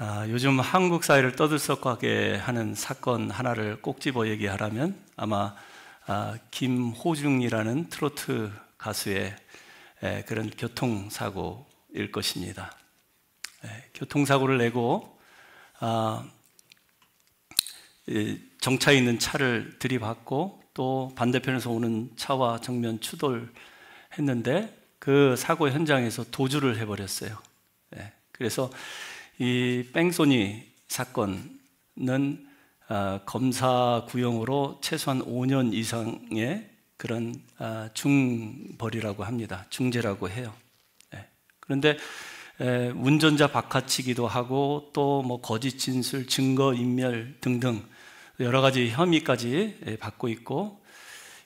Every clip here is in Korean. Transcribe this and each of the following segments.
요즘 한국 사회를 떠들썩하게 하는 사건 하나를 꼭 집어 얘기하라면 아마 김호중이라는 트로트 가수의 그런 교통사고일 것입니다. 교통사고를 내고 정차해 있는 차를 들이받고 또 반대편에서 오는 차와 정면 추돌했는데 그 사고 현장에서 도주를 해버렸어요. 그래서 이 뺑소니 사건은 검사 구형으로 최소한 5년 이상의 그런 중벌이라고 합니다. 중죄라고 해요. 그런데 운전자 박하치기도 하고 또 뭐 거짓 진술, 증거 인멸 등등 여러 가지 혐의까지 받고 있고,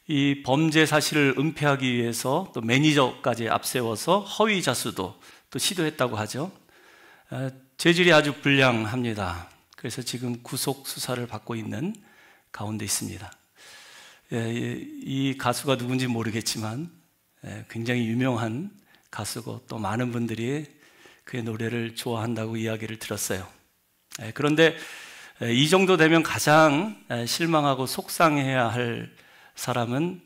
이 범죄 사실을 은폐하기 위해서 또 매니저까지 앞세워서 허위 자수도 또 시도했다고 하죠. 죄질이 아주 불량합니다. 그래서 지금 구속 수사를 받고 있는 가운데 있습니다. 이 가수가 누군지 모르겠지만 굉장히 유명한 가수고 또 많은 분들이 그의 노래를 좋아한다고 이야기를 들었어요. 그런데 이 정도 되면 가장 실망하고 속상해야 할 사람은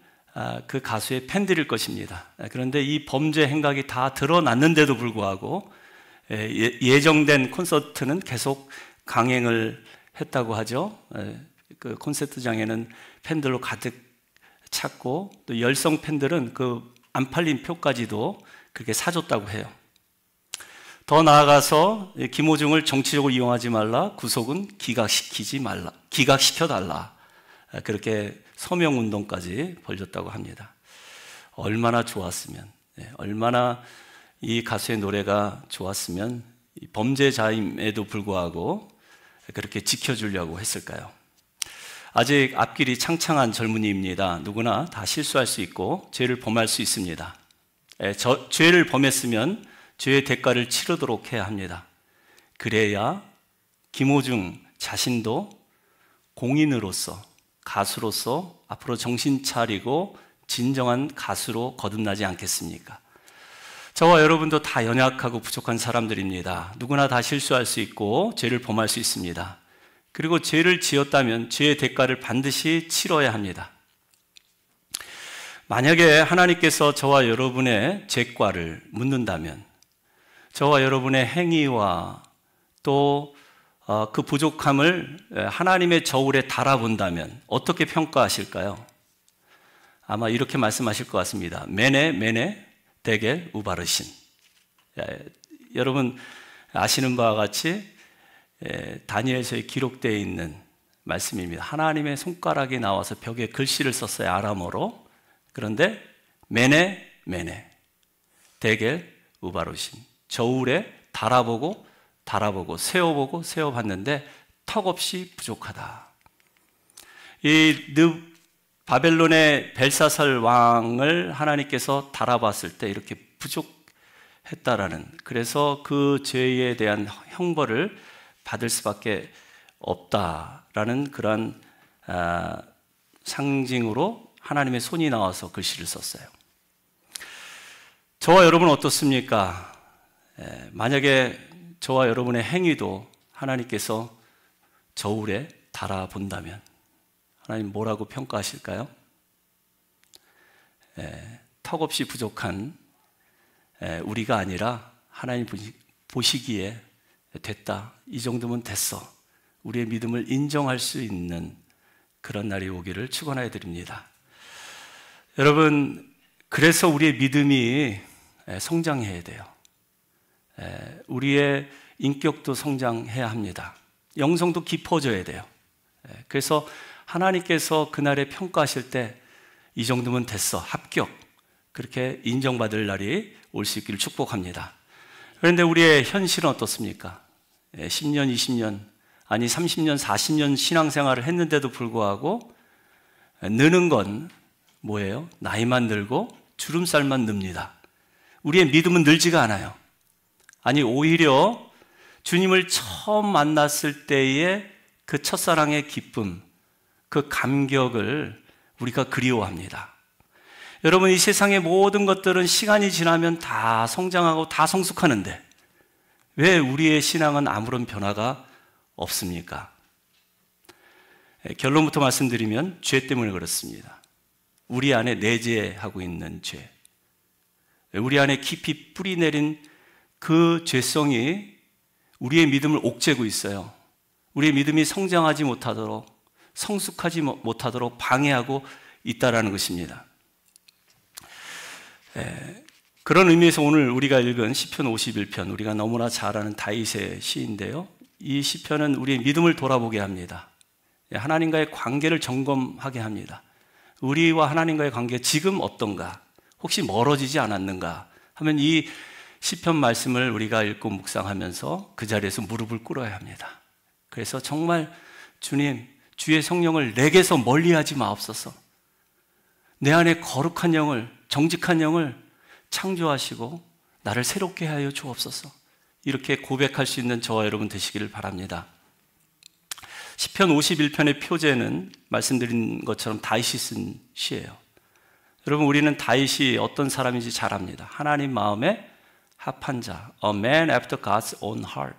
그 가수의 팬들일 것입니다. 그런데 이 범죄 행각이 다 드러났는데도 불구하고 예정된 콘서트는 계속 강행을 했다고 하죠. 그 콘서트장에는 팬들로 가득 찼고 또 열성 팬들은 그 안 팔린 표까지도 그렇게 사줬다고 해요. 더 나아가서 김호중을 정치적으로 이용하지 말라, 구속은 기각시켜달라, 그렇게 서명운동까지 벌였다고 합니다. 얼마나 좋았으면, 얼마나 이 가수의 노래가 좋았으면 범죄자임에도 불구하고 그렇게 지켜주려고 했을까요? 아직 앞길이 창창한 젊은이입니다. 누구나 다 실수할 수 있고 죄를 범할 수 있습니다. 죄를 범했으면 죄의 대가를 치르도록 해야 합니다. 그래야 김호중 자신도 공인으로서, 가수로서 앞으로 정신 차리고 진정한 가수로 거듭나지 않겠습니까? 저와 여러분도 다 연약하고 부족한 사람들입니다. 누구나 다 실수할 수 있고 죄를 범할 수 있습니다. 그리고 죄를 지었다면 죄의 대가를 반드시 치러야 합니다. 만약에 하나님께서 저와 여러분의 죄과를 묻는다면 저와 여러분의 행위와 또 그 부족함을 하나님의 저울에 달아본다면 어떻게 평가하실까요? 아마 이렇게 말씀하실 것 같습니다. 메네 데겔 우바르신. 여러분 아시는 바와 같이 다니엘서에 기록되어 있는 말씀입니다. 하나님의 손가락이 나와서 벽에 글씨를 썼어요, 아람어로. 그런데 메네 데겔 우바르신. 저울에 달아보고 세어보고 세어봤는데 턱없이 부족하다. 이 바벨론의 벨사살 왕을 하나님께서 달아봤을 때 이렇게 부족했다라는, 그래서 그 죄에 대한 형벌을 받을 수밖에 없다라는 그런 상징으로 하나님의 손이 나와서 글씨를 썼어요. 저와 여러분은 어떻습니까? 만약에 저와 여러분의 행위도 하나님께서 저울에 달아본다면 하나님 뭐라고 평가하실까요? 턱없이 부족한 우리가 아니라 하나님 보시기에 됐다, 이 정도면 됐어, 우리의 믿음을 인정할 수 있는 그런 날이 오기를 축원하여 드립니다. 여러분, 그래서 우리의 믿음이 성장해야 돼요. 우리의 인격도 성장해야 합니다. 영성도 깊어져야 돼요. 그래서 하나님께서 그날에 평가하실 때 이 정도면 됐어, 합격, 그렇게 인정받을 날이 올 수 있기를 축복합니다. 그런데 우리의 현실은 어떻습니까? 10년, 20년, 아니 30년, 40년 신앙생활을 했는데도 불구하고 느는 건 뭐예요? 나이만 늘고 주름살만 늡니다. 우리의 믿음은 늘지가 않아요. 아니 오히려 주님을 처음 만났을 때의 그 첫사랑의 기쁨, 그 감격을 우리가 그리워합니다. 여러분, 이 세상의 모든 것들은 시간이 지나면 다 성장하고 다 성숙하는데 왜 우리의 신앙은 아무런 변화가 없습니까? 결론부터 말씀드리면 죄 때문에 그렇습니다. 우리 안에 내재하고 있는 죄, 우리 안에 깊이 뿌리내린 그 죄성이 우리의 믿음을 옥죄고 있어요. 우리의 믿음이 성장하지 못하도록, 성숙하지 못하도록 방해하고 있다는 것입니다. 그런 의미에서 오늘 우리가 읽은 시편 51편, 우리가 너무나 잘 아는 다윗의 시인데요, 이 시편은 우리의 믿음을 돌아보게 합니다. 하나님과의 관계를 점검하게 합니다. 우리와 하나님과의 관계 지금 어떤가? 혹시 멀어지지 않았는가? 하면 이 시편 말씀을 우리가 읽고 묵상하면서 그 자리에서 무릎을 꿇어야 합니다. 그래서 정말 주님, 주의 성령을 내게서 멀리하지 마옵소서. 내 안에 거룩한 영을, 정직한 영을 창조하시고 나를 새롭게 하여 주옵소서. 이렇게 고백할 수 있는 저와 여러분 되시기를 바랍니다. 시편 51편의 표제는 말씀드린 것처럼 다윗이 쓴 시예요. 여러분, 우리는 다윗이 어떤 사람인지 잘 압니다. 하나님 마음에 합한 자, a man after God's own heart.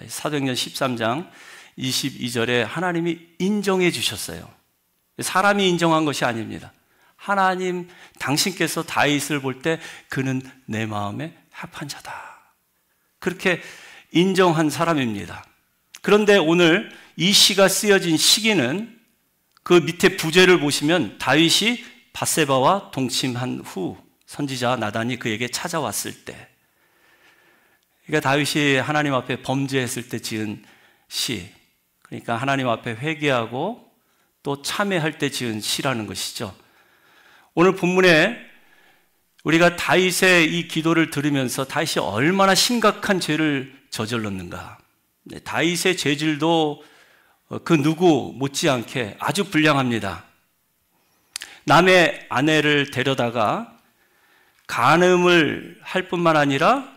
사도행전 13장 22절에 하나님이 인정해 주셨어요. 사람이 인정한 것이 아닙니다. 하나님, 당신께서 다윗을 볼 때 그는 내 마음에 합한 자다. 그렇게 인정한 사람입니다. 그런데 오늘 이 시가 쓰여진 시기는 그 밑에 부제를 보시면 다윗이 밧세바와 동침한 후 선지자 나단이 그에게 찾아왔을 때, 그러니까 다윗이 하나님 앞에 범죄했을 때 지은 시, 그러니까 하나님 앞에 회개하고 또 참회할 때 지은 시라는 것이죠. 오늘 본문에 우리가 다윗의 이 기도를 들으면서 다윗이 얼마나 심각한 죄를 저질렀는가, 다윗의 죄질도 그 누구 못지않게 아주 불량합니다. 남의 아내를 데려다가 간음을 할 뿐만 아니라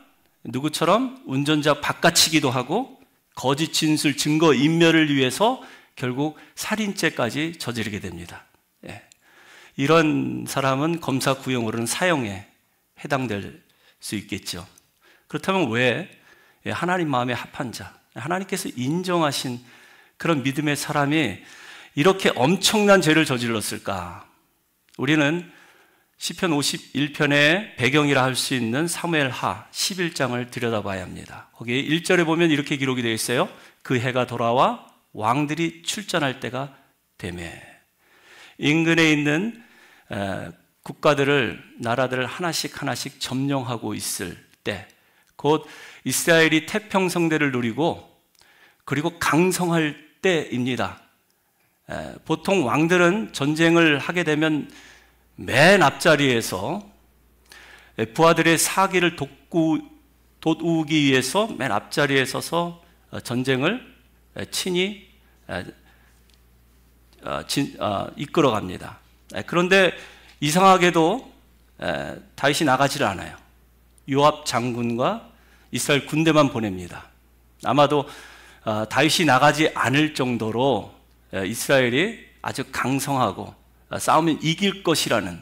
누구처럼 운전자 바꿔치기도 하고 거짓 진술 증거 인멸을 위해서 결국 살인죄까지 저지르게 됩니다. 이런 사람은 검사 구형으로는 사형에 해당될 수 있겠죠. 그렇다면 왜 하나님 마음에 합한 자, 하나님께서 인정하신 그런 믿음의 사람이 이렇게 엄청난 죄를 저질렀을까? 우리는 시편 51편의 배경이라 할 수 있는 사무엘하 11장을 들여다봐야 합니다. 거기에 1절에 보면 이렇게 기록이 되어 있어요. 그 해가 돌아와 왕들이 출전할 때가 되매. 인근에 있는 국가들을, 나라들을 하나씩 하나씩 점령하고 있을 때, 곧 이스라엘이 태평성대를 누리고 그리고 강성할 때입니다. 보통 왕들은 전쟁을 하게 되면 맨 앞자리에서 부하들의 사기를 돋우기 위해서 맨 앞자리에 서서 전쟁을 친히 이끌어갑니다. 그런데 이상하게도 다윗이 나가지를 않아요. 요압 장군과 이스라엘 군대만 보냅니다. 아마도 다윗이 나가지 않을 정도로 이스라엘이 아주 강성하고 싸우면 이길 것이라는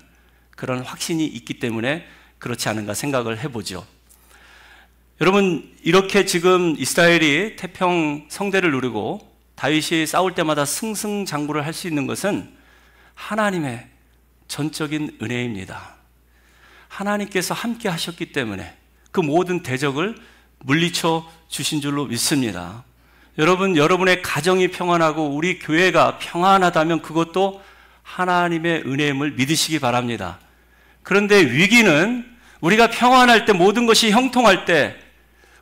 그런 확신이 있기 때문에 그렇지 않은가 생각을 해보죠. 여러분, 이렇게 지금 이스라엘이 태평성대를 누리고 다윗이 싸울 때마다 승승장구를 할 수 있는 것은 하나님의 전적인 은혜입니다. 하나님께서 함께 하셨기 때문에 그 모든 대적을 물리쳐 주신 줄로 믿습니다. 여러분, 여러분의 가정이 평안하고 우리 교회가 평안하다면 그것도 하나님의 은혜임을 믿으시기 바랍니다. 그런데 위기는 우리가 평안할 때, 모든 것이 형통할 때,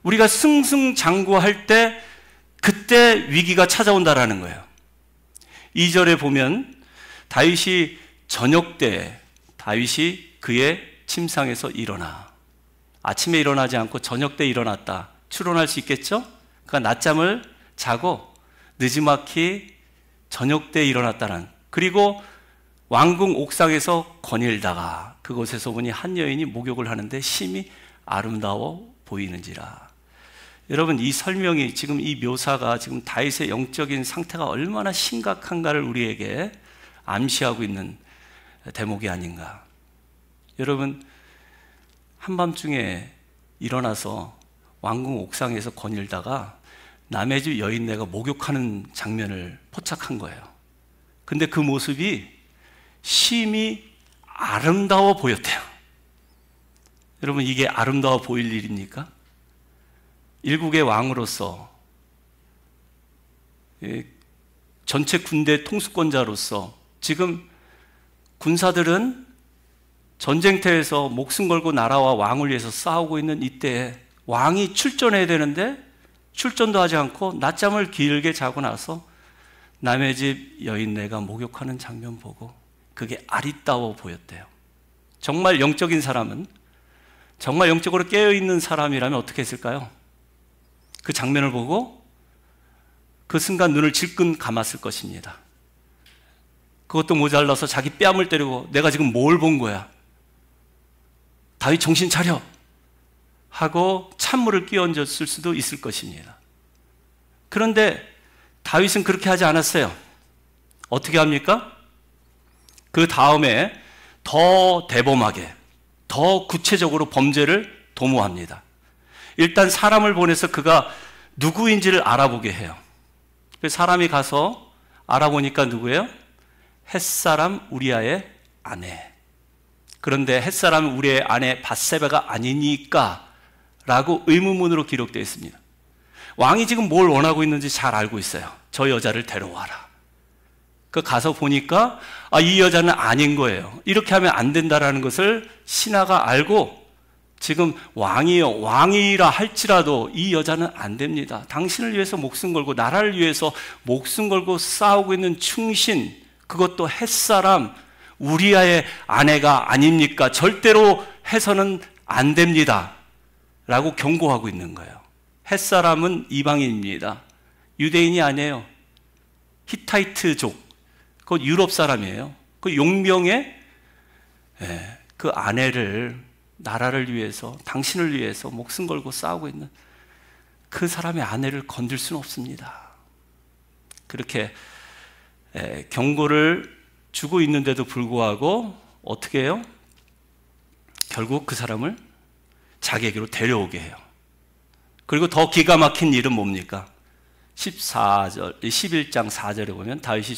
우리가 승승장구할 때, 그때 위기가 찾아온다라는 거예요. 2절에 보면 다윗이 저녁 때, 다윗이 그의 침상에서 일어나. 아침에 일어나지 않고 저녁 때 일어났다. 추론할 수 있겠죠? 그러니까 낮잠을 자고 느지막이 저녁 때 일어났다는. 그리고 왕궁 옥상에서 거닐다가 그곳에서 보니 한 여인이 목욕을 하는데 심히 아름다워 보이는지라. 여러분, 이 설명이, 지금 이 묘사가 지금 다윗의 영적인 상태가 얼마나 심각한가를 우리에게 암시하고 있는 대목이 아닌가. 여러분, 한밤중에 일어나서 왕궁 옥상에서 거닐다가 남의 집 여인네가 목욕하는 장면을 포착한 거예요. 근데 그 모습이 심히 아름다워 보였대요. 여러분, 이게 아름다워 보일 일입니까? 일국의 왕으로서, 전체 군대 통수권자로서 지금 군사들은 전쟁터에서 목숨 걸고 나라와 왕을 위해서 싸우고 있는 이때에 왕이 출전해야 되는데 출전도 하지 않고 낮잠을 길게 자고 나서 남의 집 여인네가 목욕하는 장면 보고 그게 아리따워 보였대요. 정말 영적인 사람은, 정말 영적으로 깨어있는 사람이라면 어떻게 했을까요? 그 장면을 보고 그 순간 눈을 질끈 감았을 것입니다. 그것도 모자라서 자기 뺨을 때리고 내가 지금 뭘 본 거야? 다윗 정신 차려! 하고 찬물을 끼얹었을 수도 있을 것입니다. 그런데 다윗은 그렇게 하지 않았어요. 어떻게 합니까? 그 다음에 더 대범하게, 더 구체적으로 범죄를 도모합니다. 일단 사람을 보내서 그가 누구인지를 알아보게 해요. 사람이 가서 알아보니까 누구예요? 햇사람 우리아의 아내. 그런데 햇사람 우리의 아내 밧세바가 아니니까 라고 의문문으로 기록되어 있습니다. 왕이 지금 뭘 원하고 있는지 잘 알고 있어요. 저 여자를 데려와라. 그 가서 보니까 이 여자는 아닌 거예요. 이렇게 하면 안 된다라는 것을 신하가 알고 지금 왕이요, 왕이라 할지라도 이 여자는 안 됩니다. 당신을 위해서 목숨 걸고 나라를 위해서 목숨 걸고 싸우고 있는 충신, 그것도 햇사람 우리아의 아내가 아닙니까? 절대로 해서는 안 됩니다 라고 경고하고 있는 거예요. 햇사람은 이방인입니다. 유대인이 아니에요. 히타이트족, 그 유럽 사람이에요. 그 용병의 그 아내를 나라를 위해서, 당신을 위해서 목숨 걸고 싸우고 있는 그 사람의 아내를 건들 수는 없습니다. 그렇게 경고를 주고 있는데도 불구하고 어떻게 해요? 결국 그 사람을 자기에게로 데려오게 해요. 그리고 더 기가 막힌 일은 뭡니까? 11장 4절에 보면 다윗이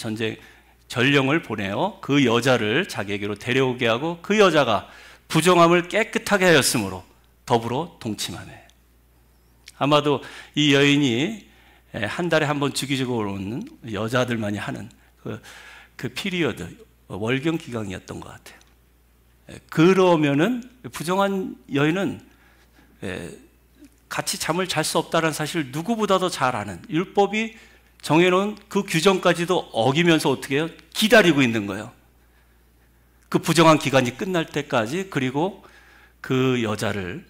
전령을 보내어 그 여자를 자기에게로 데려오게 하고 그 여자가 부정함을 깨끗하게 하였으므로 더불어 동침하네. 아마도 이 여인이 한 달에 한 번 주기적으로 오는 여자들만이 하는 그 피리어드, 월경 기간이었던 것 같아요. 그러면은 부정한 여인은 같이 잠을 잘 수 없다는 사실을 누구보다도 잘 아는, 율법이 정해놓은 그 규정까지도 어기면서 어떻게 해요? 기다리고 있는 거예요. 그 부정한 기간이 끝날 때까지. 그리고 그 여자를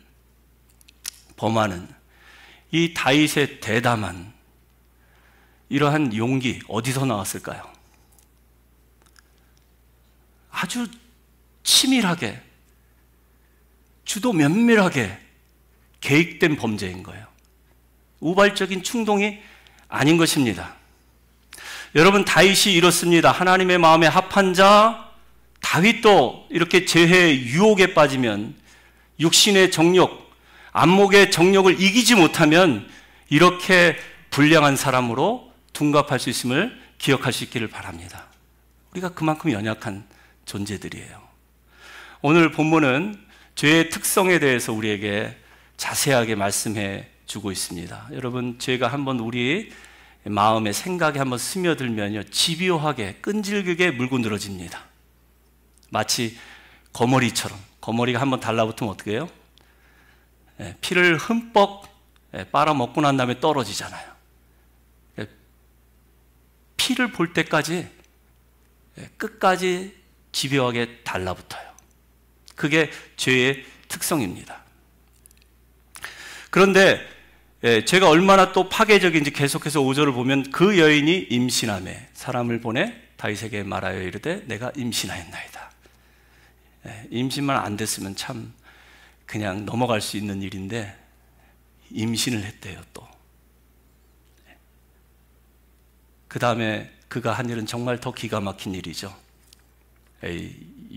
범하는 이 다윗의 대담한 이러한 용기 어디서 나왔을까요? 아주 치밀하게, 주도 면밀하게 계획된 범죄인 거예요. 우발적인 충동이 아닌 것입니다. 여러분, 다윗이 이렇습니다. 하나님의 마음에 합한 자, 다윗도 이렇게 죄의 유혹에 빠지면, 육신의 정욕, 안목의 정욕을 이기지 못하면 이렇게 불량한 사람으로 둔갑할 수 있음을 기억할 수 있기를 바랍니다. 우리가 그만큼 연약한 존재들이에요. 오늘 본문은 죄의 특성에 대해서 우리에게 자세하게 말씀해 주고 있습니다. 여러분, 죄가 한번 우리 마음의 생각에 한번 스며들면요, 집요하게 끈질기게 물고 늘어집니다. 마치 거머리처럼. 거머리가 한번 달라붙으면 어떻게 해요? 피를 흠뻑 빨아먹고 난 다음에 떨어지잖아요. 피를 볼 때까지 끝까지 집요하게 달라붙어요. 그게 죄의 특성입니다. 그런데 죄가 얼마나 또 파괴적인지 계속해서 5절을 보면 그 여인이 임신하매 사람을 보내 다윗에게 말하여 이르되 내가 임신하였나이다. 임신만 안 됐으면 참 그냥 넘어갈 수 있는 일인데 임신을 했대요. 또 그 다음에 그가 한 일은 정말 더 기가 막힌 일이죠.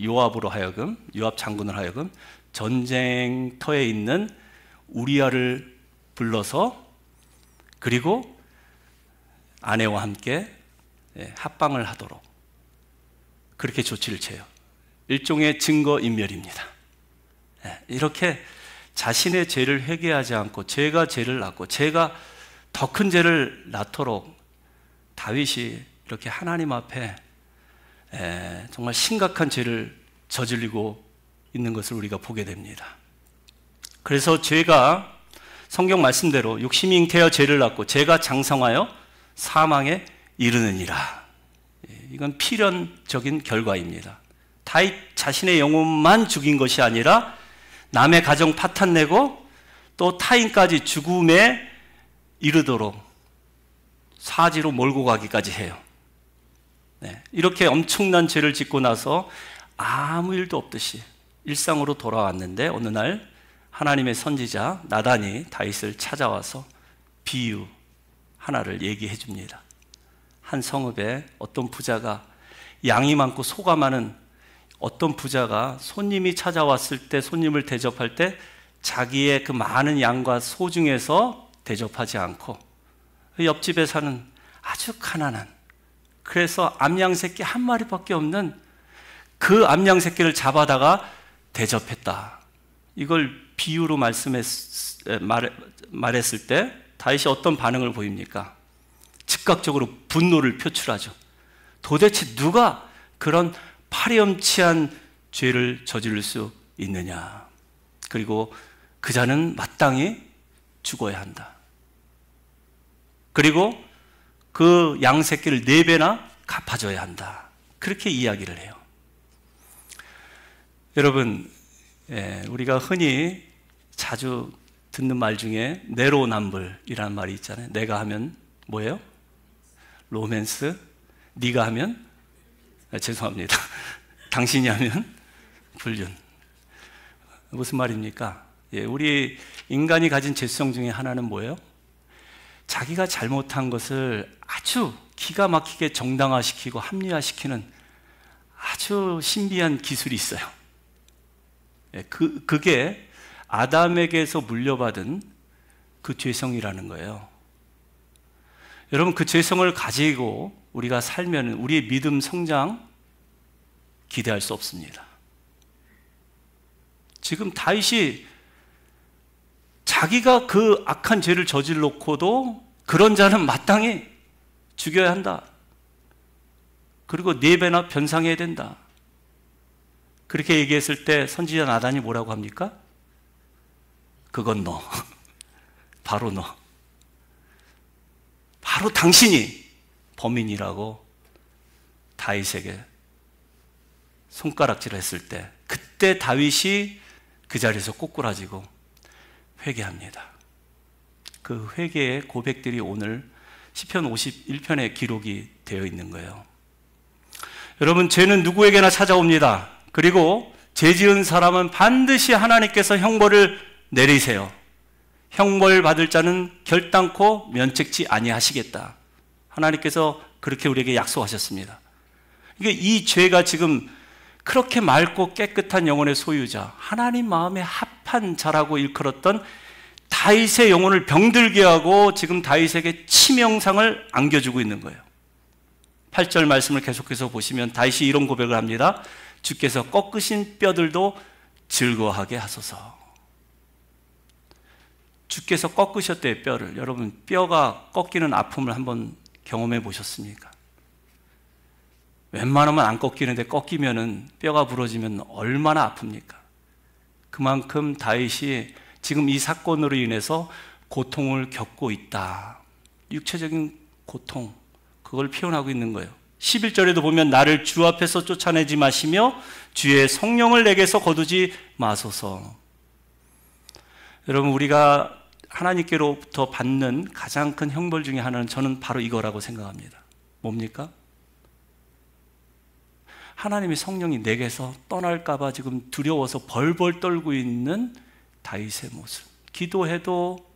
요압으로 하여금, 요압 장군을 하여금 전쟁터에 있는 우리아를 불러서 그리고 아내와 함께 합방을 하도록 그렇게 조치를 취해요. 일종의 증거인멸입니다. 이렇게 자신의 죄를 회개하지 않고 죄가 죄를 낳고 죄가 더 큰 죄를 낳도록 다윗이 이렇게 하나님 앞에 정말 심각한 죄를 저지르고 있는 것을 우리가 보게 됩니다. 그래서 죄가 성경 말씀대로 육심이 잉태하여 죄를 낳고 죄가 장성하여 사망에 이르느니라. 이건 필연적인 결과입니다. 다윗 자신의 영혼만 죽인 것이 아니라 남의 가정 파탄내고 또 타인까지 죽음에 이르도록 사지로 몰고 가기까지 해요. 이렇게 엄청난 죄를 짓고 나서 아무 일도 없듯이 일상으로 돌아왔는데 어느 날 하나님의 선지자 나단이 다윗을 찾아와서 비유 하나를 얘기해 줍니다. 한 성읍에 어떤 부자가 양이 많고 소가 많은 어떤 부자가 손님이 찾아왔을 때 손님을 대접할 때 자기의 그 많은 양과 소 중에서 대접하지 않고 옆집에 사는 아주 가난한 그래서 암양 새끼 한 마리밖에 없는 그 암양 새끼를 잡아다가 대접했다. 이걸 비유로 말했을 때 다윗이 어떤 반응을 보입니까? 즉각적으로 분노를 표출하죠. 도대체 누가 그런 파렴치한 죄를 저지를 수 있느냐. 그리고 그 자는 마땅히 죽어야 한다. 그리고 그 양 새끼를 4배나 갚아줘야 한다. 그렇게 이야기를 해요. 여러분, 우리가 흔히 자주 듣는 말 중에 내로남불이라는 말이 있잖아요. 내가 하면 뭐예요? 로맨스. 네가 하면 죄송합니다. 당신이 하면 불륜. 무슨 말입니까? 우리 인간이 가진 죄성 중에 하나는 뭐예요? 자기가 잘못한 것을 아주 기가 막히게 정당화시키고 합리화시키는 아주 신비한 기술이 있어요. 그게 아담에게서 물려받은 그 죄성이라는 거예요. 여러분, 그 죄성을 가지고 우리가 살면 우리의 믿음 성장 기대할 수 없습니다. 지금 다윗이 자기가 그 악한 죄를 저질렀고도 그런 자는 마땅히 죽여야 한다. 그리고 4배나 변상해야 된다. 그렇게 얘기했을 때 선지자 나단이 뭐라고 합니까? 그건 너. 바로 너. 바로 당신이 범인이라고 다윗에게 손가락질을 했을 때 그때 다윗이 그 자리에서 꼬꾸라지고 회개합니다. 그 회개의 고백들이 오늘 시편 51편에 기록이 되어 있는 거예요. 여러분, 죄는 누구에게나 찾아옵니다. 그리고 죄 지은 사람은 반드시 하나님께서 형벌을 내리세요. 형벌 받을 자는 결단코 면책지 아니하시겠다. 하나님께서 그렇게 우리에게 약속하셨습니다. 이 죄가 지금 그렇게 맑고 깨끗한 영혼의 소유자, 하나님 마음에 합한 자라고 일컬었던 다윗의 영혼을 병들게 하고 지금 다윗에게 치명상을 안겨주고 있는 거예요. 8절 말씀을 계속해서 보시면 다윗이 이런 고백을 합니다. 주께서 꺾으신 뼈들도 즐거워하게 하소서. 주께서 꺾으셨대요, 뼈를. 여러분, 뼈가 꺾이는 아픔을 한번 경험해 보셨습니까? 웬만하면 안 꺾이는데 꺾이면은 뼈가 부러지면 얼마나 아픕니까? 그만큼 다윗이 지금 이 사건으로 인해서 고통을 겪고 있다. 육체적인 고통, 그걸 표현하고 있는 거예요. 11절에도 보면 나를 주 앞에서 쫓아내지 마시며 주의 성령을 내게서 거두지 마소서. 여러분, 우리가 하나님께로부터 받는 가장 큰 형벌 중에 하나는 저는 바로 이거라고 생각합니다. 뭡니까? 하나님의 성령이 내게서 떠날까 봐 지금 두려워서 벌벌 떨고 있는 다윗의 모습. 기도해도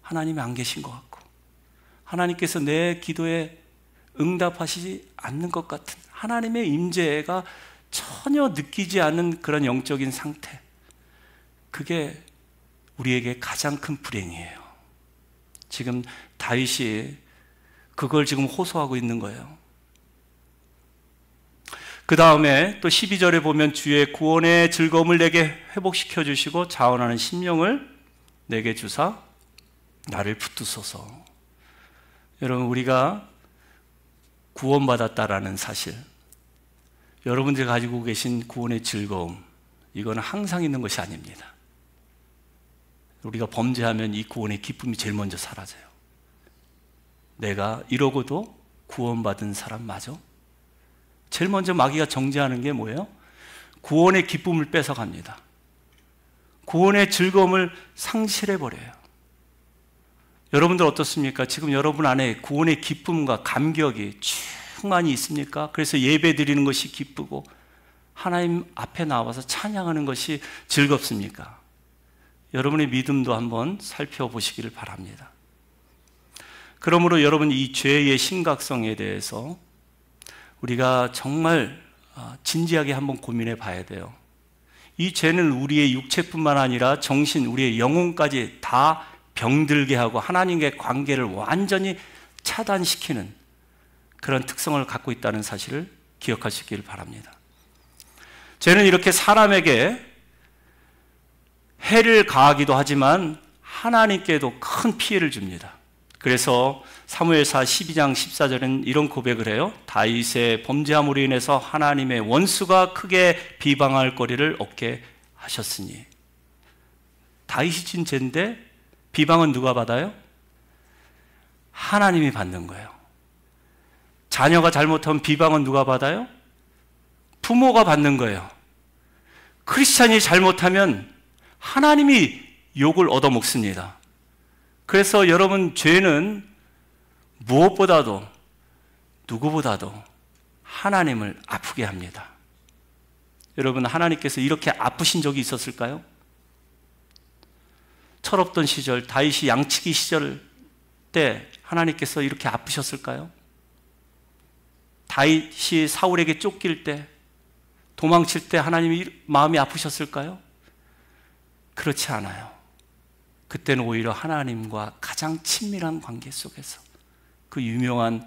하나님이 안 계신 것 같고 하나님께서 내 기도에 응답하시지 않는 것 같은 하나님의 임재가 전혀 느끼지 않는 그런 영적인 상태. 그게 우리에게 가장 큰 불행이에요. 지금 다윗이 그걸 지금 호소하고 있는 거예요. 그 다음에 또 12절에 보면 주의 구원의 즐거움을 내게 회복시켜 주시고 자원하는 심령을 내게 주사 나를 붙드소서. 여러분, 우리가 구원받았다라는 사실, 여러분들이 가지고 계신 구원의 즐거움, 이거는 항상 있는 것이 아닙니다. 우리가 범죄하면 이 구원의 기쁨이 제일 먼저 사라져요. 내가 이러고도 구원받은 사람 맞아? 제일 먼저 마귀가 정죄하는 게 뭐예요? 구원의 기쁨을 뺏어갑니다. 구원의 즐거움을 상실해버려요. 여러분들 어떻습니까? 지금 여러분 안에 구원의 기쁨과 감격이 충만히 있습니까? 그래서 예배 드리는 것이 기쁘고 하나님 앞에 나와서 찬양하는 것이 즐겁습니까? 여러분의 믿음도 한번 살펴보시기를 바랍니다. 그러므로 여러분, 이 죄의 심각성에 대해서 우리가 정말 진지하게 한번 고민해 봐야 돼요. 이 죄는 우리의 육체뿐만 아니라 정신, 우리의 영혼까지 다 병들게 하고 하나님과의 관계를 완전히 차단시키는 그런 특성을 갖고 있다는 사실을 기억하시길 바랍니다. 죄는 이렇게 사람에게 해를 가하기도 하지만 하나님께도 큰 피해를 줍니다. 그래서 사무엘사 12장 14절은 이런 고백을 해요. 다윗의 범죄함으로 인해서 하나님의 원수가 크게 비방할 거리를 얻게 하셨으니. 다윗이 진 죄인데 비방은 누가 받아요? 하나님이 받는 거예요. 자녀가 잘못하면 비방은 누가 받아요? 부모가 받는 거예요. 크리스찬이 잘못하면 하나님이 욕을 얻어먹습니다. 그래서 여러분, 죄는 무엇보다도 누구보다도 하나님을 아프게 합니다. 여러분, 하나님께서 이렇게 아프신 적이 있었을까요? 철없던 시절, 다윗이 양치기 시절 때 하나님께서 이렇게 아프셨을까요? 다윗이 사울에게 쫓길 때, 도망칠 때 하나님이 마음이 아프셨을까요? 그렇지 않아요. 그때는 오히려 하나님과 가장 친밀한 관계 속에서 그 유명한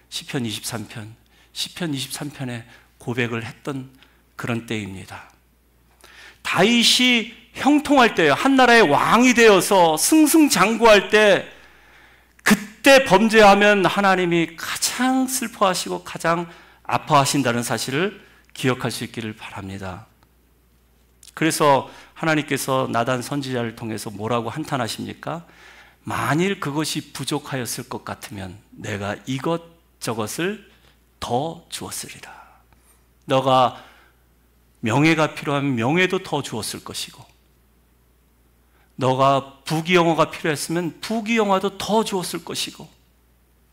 시편 23편의 고백을 했던 그런 때입니다. 다윗이 형통할 때요, 한 나라의 왕이 되어서 승승장구할 때, 그때 범죄하면 하나님이 가장 슬퍼하시고 가장 아파하신다는 사실을 기억할 수 있기를 바랍니다. 그래서 하나님께서 나단 선지자를 통해서 뭐라고 한탄하십니까? 만일 그것이 부족하였을 것 같으면 내가 이것저것을 더 주었으리라. 너가 명예가 필요하면 명예도 더 주었을 것이고, 너가 부귀영화가 필요했으면 부귀영화도 더 주었을 것이고,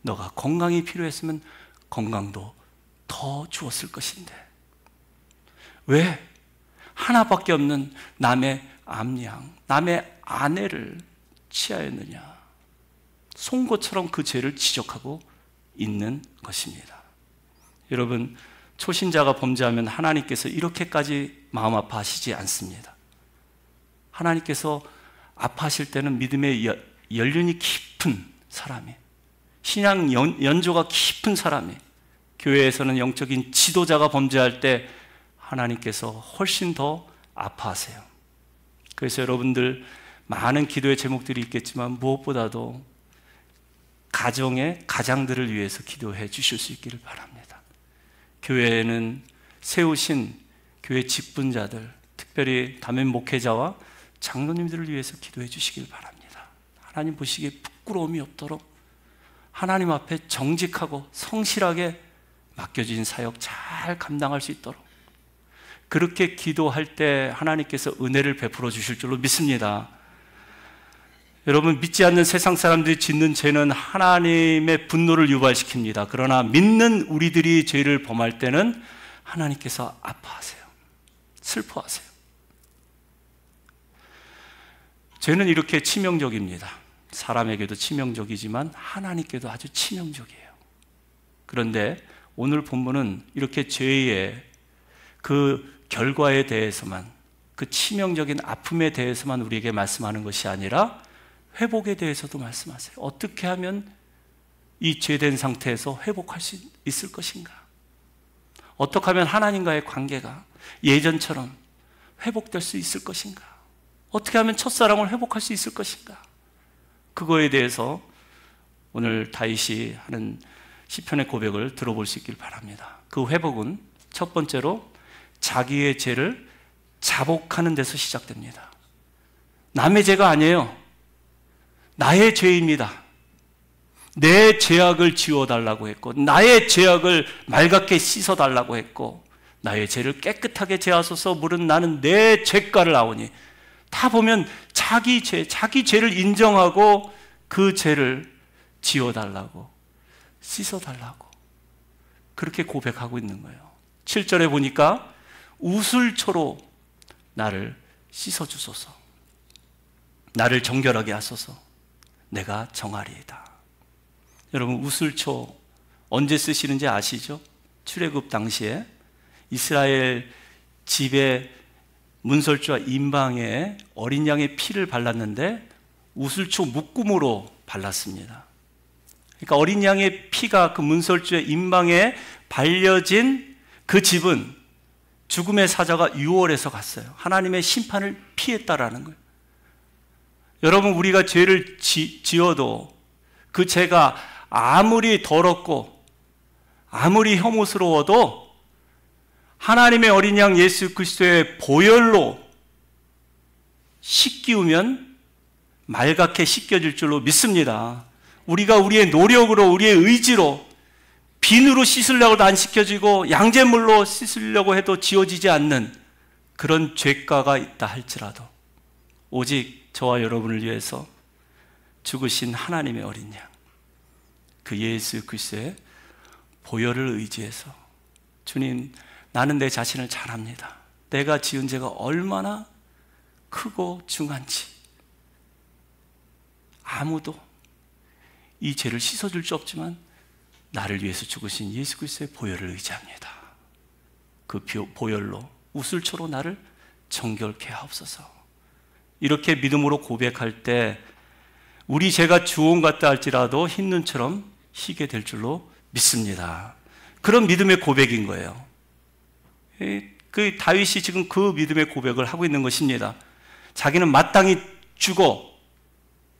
너가 건강이 필요했으면 건강도 더 주었을 것인데 왜 하나밖에 없는 남의 암양, 남의 아내를 취하였느냐? 송곳처럼 그 죄를 지적하고 있는 것입니다. 여러분, 초신자가 범죄하면 하나님께서 이렇게까지 마음 아파하시지 않습니다. 하나님께서 아파하실 때는 믿음의 연륜이 깊은 사람이, 신앙 연조가 깊은 사람이, 교회에서는 영적인 지도자가 범죄할 때 하나님께서 훨씬 더 아파하세요. 그래서 여러분들 많은 기도의 제목들이 있겠지만 무엇보다도 가장들을 위해서 기도해 주실 수 있기를 바랍니다. 교회에는 세우신 교회 직분자들, 특별히 담임 목회자와 장로님들을 위해서 기도해 주시길 바랍니다. 하나님 보시기에 부끄러움이 없도록 하나님 앞에 정직하고 성실하게 맡겨진 사역 잘 감당할 수 있도록, 그렇게 기도할 때 하나님께서 은혜를 베풀어 주실 줄로 믿습니다. 여러분, 믿지 않는 세상 사람들이 짓는 죄는 하나님의 분노를 유발시킵니다. 그러나 믿는 우리들이 죄를 범할 때는 하나님께서 아파하세요. 슬퍼하세요. 죄는 이렇게 치명적입니다. 사람에게도 치명적이지만 하나님께도 아주 치명적이에요. 그런데 오늘 본문은 이렇게 죄의 그 결과에 대해서만, 그 치명적인 아픔에 대해서만 우리에게 말씀하는 것이 아니라 회복에 대해서도 말씀하세요. 어떻게 하면 이 죄된 상태에서 회복할 수 있을 것인가? 어떻게 하면 하나님과의 관계가 예전처럼 회복될 수 있을 것인가? 어떻게 하면 첫사랑을 회복할 수 있을 것인가? 그거에 대해서 오늘 다윗이 하는 시편의 고백을 들어볼 수 있길 바랍니다. 그 회복은 첫 번째로 자기의 죄를 자복하는 데서 시작됩니다. 남의 죄가 아니에요. 나의 죄입니다. 내 죄악을 지워달라고 했고, 나의 죄악을 맑게 씻어달라고 했고, 나의 죄를 깨끗하게 제하소서 물은 나는 내 죄가를 아오니. 다 보면 자기 죄를 인정하고 그 죄를 지워달라고, 씻어달라고 그렇게 고백하고 있는 거예요. 7절에 보니까 우슬초로 나를 씻어주소서, 나를 정결하게 하소서, 내가 정하리이다. 여러분, 우슬초 언제 쓰시는지 아시죠? 출애굽 당시에 이스라엘 집에 문설주와 임방에 어린 양의 피를 발랐는데 우슬초 묶음으로 발랐습니다. 그러니까 어린 양의 피가 그 문설주의 임방에 발려진 그 집은 죽음의 사자가 유월해서 갔어요. 하나님의 심판을 피했다라는 거예요. 여러분, 우리가 죄를 지어도 그 죄가 아무리 더럽고 아무리 혐오스러워도 하나님의 어린 양 예수 그리스도의 보혈로 씻기우면 맑게 씻겨질 줄로 믿습니다. 우리가 우리의 노력으로, 우리의 의지로 비누로 씻으려고 해도 안 씻겨지고 양잿물로 씻으려고 해도 지워지지 않는 그런 죄가가 있다 할지라도 오직 저와 여러분을 위해서 죽으신 하나님의 어린 양, 그 예수 그리스도의 보혈을 의지해서, 주님, 나는 내 자신을 잘 압니다. 내가 지은 죄가 얼마나 크고 중한지 아무도 이 죄를 씻어줄 수 없지만 나를 위해서 죽으신 예수 그리스도의 보혈을 의지합니다. 그 보혈로 우슬초로 나를 정결케 하옵소서. 이렇게 믿음으로 고백할 때 우리 죄가 주홍 같다 할지라도 흰 눈처럼 희게 될 줄로 믿습니다. 그런 믿음의 고백인 거예요. 그 다윗이 지금 그 믿음의 고백을 하고 있는 것입니다. 자기는 마땅히 죽어,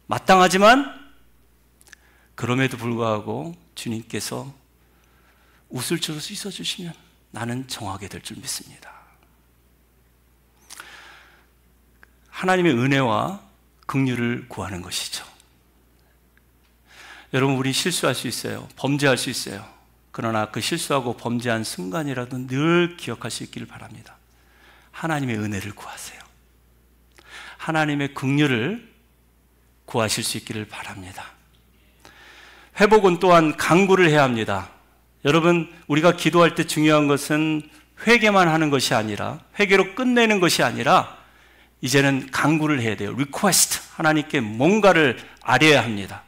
마땅하지만 그럼에도 불구하고 주님께서 우슬초로 씻어주시면 나는 정하게 될 줄 믿습니다. 하나님의 은혜와 긍휼을 구하는 것이죠. 여러분, 우리 실수할 수 있어요. 범죄할 수 있어요. 그러나 그 실수하고 범죄한 순간이라도 늘 기억할 수 있기를 바랍니다. 하나님의 은혜를 구하세요. 하나님의 긍휼을 구하실 수 있기를 바랍니다. 회복은 또한 간구를 해야 합니다. 여러분, 우리가 기도할 때 중요한 것은 회개만 하는 것이 아니라, 회개로 끝내는 것이 아니라 이제는 간구를 해야 돼요. 리퀘스트, 하나님께 뭔가를 아뢰어야 합니다.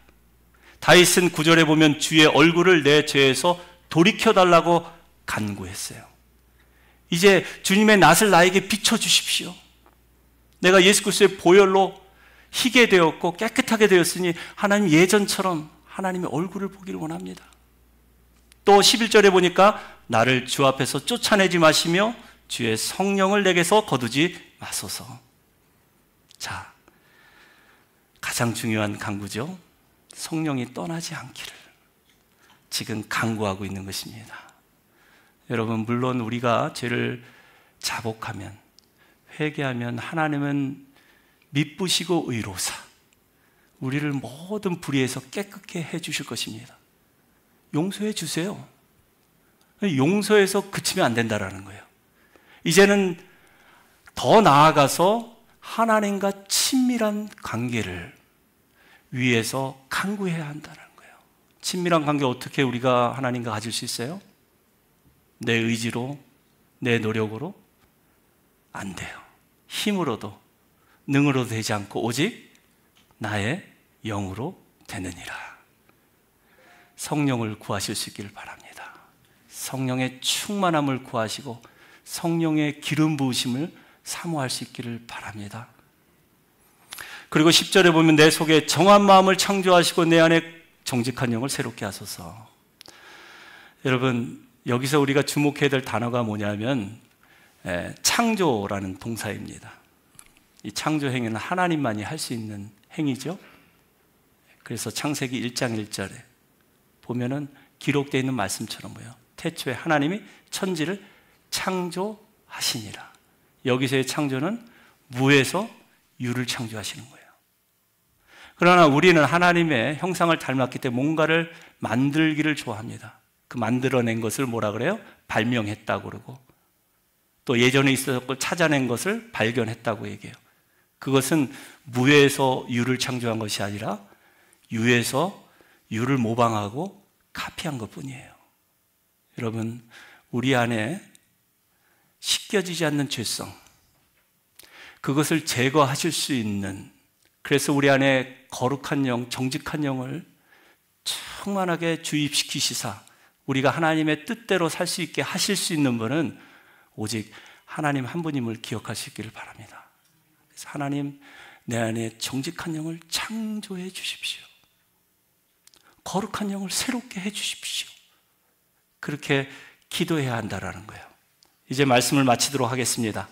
다윗은 9절에 보면 주의 얼굴을 내 죄에서 돌이켜달라고 간구했어요. 이제 주님의 낯을 나에게 비춰주십시오. 내가 예수 그리스도의 보혈로 희게 되었고 깨끗하게 되었으니 하나님 예전처럼 하나님의 얼굴을 보기를 원합니다. 또 11절에 보니까 나를 주 앞에서 쫓아내지 마시며 주의 성령을 내게서 거두지 마소서. 자, 가장 중요한 간구죠. 성령이 떠나지 않기를 지금 간구하고 있는 것입니다. 여러분, 물론 우리가 죄를 자복하면, 회개하면 하나님은 미쁘시고 의로사 우리를 모든 불의에서 깨끗게 해주실 것입니다. 용서해 주세요. 용서해서 그치면 안 된다라는 거예요. 이제는 더 나아가서 하나님과 친밀한 관계를 위해서 간구해야 한다는 거예요. 친밀한 관계 어떻게 우리가 하나님과 가질 수 있어요? 내 의지로, 내 노력으로? 안 돼요. 힘으로도, 능으로도 되지 않고 오직 나의 영으로 되느니라. 성령을 구하실 수 있기를 바랍니다. 성령의 충만함을 구하시고 성령의 기름 부으심을 사모할 수 있기를 바랍니다. 그리고 10절에 보면 내 속에 정한 마음을 창조하시고 내 안에 정직한 영을 새롭게 하소서. 여러분, 여기서 우리가 주목해야 될 단어가 뭐냐면 창조라는 동사입니다. 이 창조 행위는 하나님만이 할 수 있는 행위죠. 그래서 창세기 1장 1절에 보면은 기록되어 있는 말씀처럼 뭐예요? 태초에 하나님이 천지를 창조하시니라. 여기서의 창조는 무에서 유를 창조하시는 거예요. 그러나 우리는 하나님의 형상을 닮았기 때문에 뭔가를 만들기를 좋아합니다. 그 만들어낸 것을 뭐라 그래요? 발명했다고 그러고, 또 예전에 있었고 찾아낸 것을 발견했다고 얘기해요. 그것은 무에서 유를 창조한 것이 아니라 유에서 유를 모방하고 카피한 것뿐이에요. 여러분, 우리 안에 씻겨지지 않는 죄성, 그것을 제거하실 수 있는, 그래서 우리 안에 거룩한 영, 정직한 영을 충만하게 주입시키시사 우리가 하나님의 뜻대로 살 수 있게 하실 수 있는 분은 오직 하나님 한 분임을 기억하시기를 바랍니다. 그래서 하나님, 내 안에 정직한 영을 창조해 주십시오. 거룩한 영을 새롭게 해 주십시오. 그렇게 기도해야 한다라는 거예요. 이제 말씀을 마치도록 하겠습니다.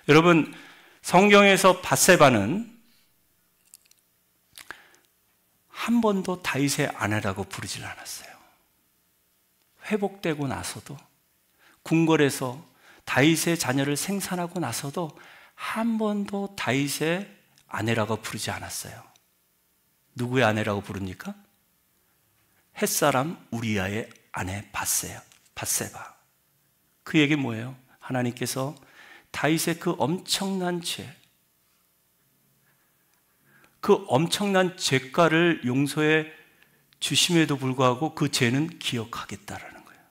여러분, 성경에서 밧세바는 한 번도 다윗의 아내라고 부르질 않았어요. 회복되고 나서도, 궁궐에서 다윗의 자녀를 생산하고 나서도 한 번도 다윗의 아내라고 부르지 않았어요. 누구의 아내라고 부릅니까? 햇사람 우리아의 아내 밧세바. 그 얘기 뭐예요? 하나님께서 다윗의 그 엄청난 죄, 그 엄청난 죄가를 용서해 주심에도 불구하고 그 죄는 기억하겠다라는 거예요.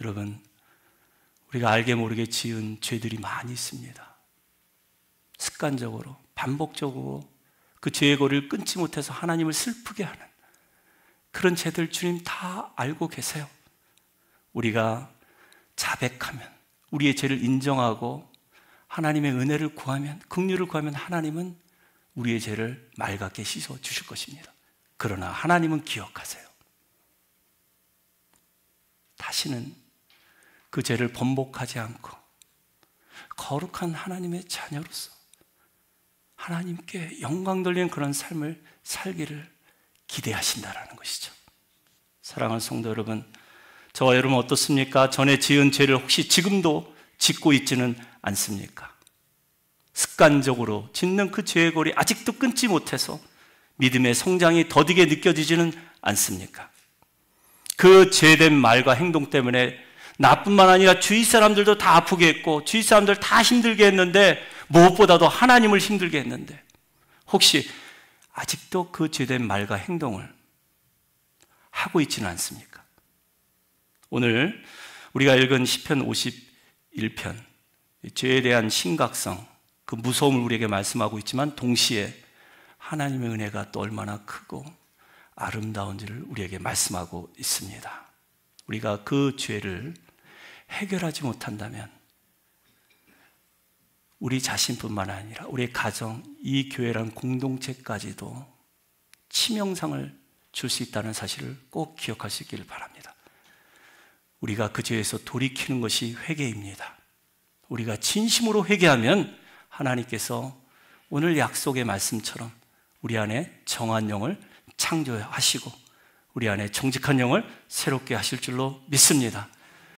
여러분, 우리가 알게 모르게 지은 죄들이 많이 있습니다. 습관적으로, 반복적으로 그 죄의 거리를 끊지 못해서 하나님을 슬프게 하는 그런 죄들 주님 다 알고 계세요. 우리가 자백하면, 우리의 죄를 인정하고 하나님의 은혜를 구하면, 긍휼을 구하면 하나님은 우리의 죄를 맑게 씻어 주실 것입니다. 그러나 하나님은 기억하세요. 다시는 그 죄를 번복하지 않고 거룩한 하나님의 자녀로서 하나님께 영광 돌리는 그런 삶을 살기를 기대하신다라는 것이죠. 사랑하는 성도 여러분, 저와 여러분 어떻습니까? 전에 지은 죄를 혹시 지금도 짓고 있지는 않습니까? 습관적으로 짓는 그 죄의 고리 아직도 끊지 못해서 믿음의 성장이 더디게 느껴지지는 않습니까? 그 죄된 말과 행동 때문에 나뿐만 아니라 주위 사람들도 다 아프게 했고 주위 사람들 다 힘들게 했는데, 무엇보다도 하나님을 힘들게 했는데, 혹시 아직도 그 죄된 말과 행동을 하고 있지는 않습니까? 오늘 우리가 읽은 시편 51편, 죄에 대한 심각성, 그 무서움을 우리에게 말씀하고 있지만 동시에 하나님의 은혜가 또 얼마나 크고 아름다운지를 우리에게 말씀하고 있습니다. 우리가 그 죄를 해결하지 못한다면 우리 자신뿐만 아니라 우리의 가정, 이 교회란 공동체까지도 치명상을 줄 수 있다는 사실을 꼭 기억하시길 바랍니다. 우리가 그 죄에서 돌이키는 것이 회개입니다. 우리가 진심으로 회개하면 하나님께서 오늘 약속의 말씀처럼 우리 안에 정한 영을 창조하시고 우리 안에 정직한 영을 새롭게 하실 줄로 믿습니다.